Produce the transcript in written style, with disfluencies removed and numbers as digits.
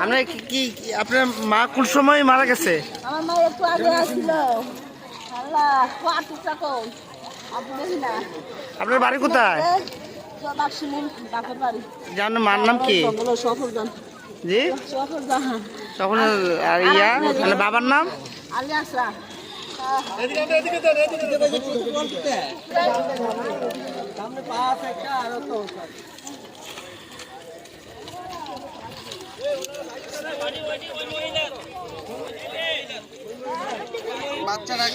আপনার কি আপনার মা কোন সময় মারা গেছে? আমার মা একটু আগে আসছিল। আল্লাহ কোয়াটুটা কই আপনি দেখি না। আপনার বাড়ি কোথায়? বাক্সিমুন বাপের বাড়ি। জানেন মার নাম কি? সফরদান। জি সফরদান। তখন আর ইয়া মানে বাবার নাম আলী আসরা। বাচ্চারা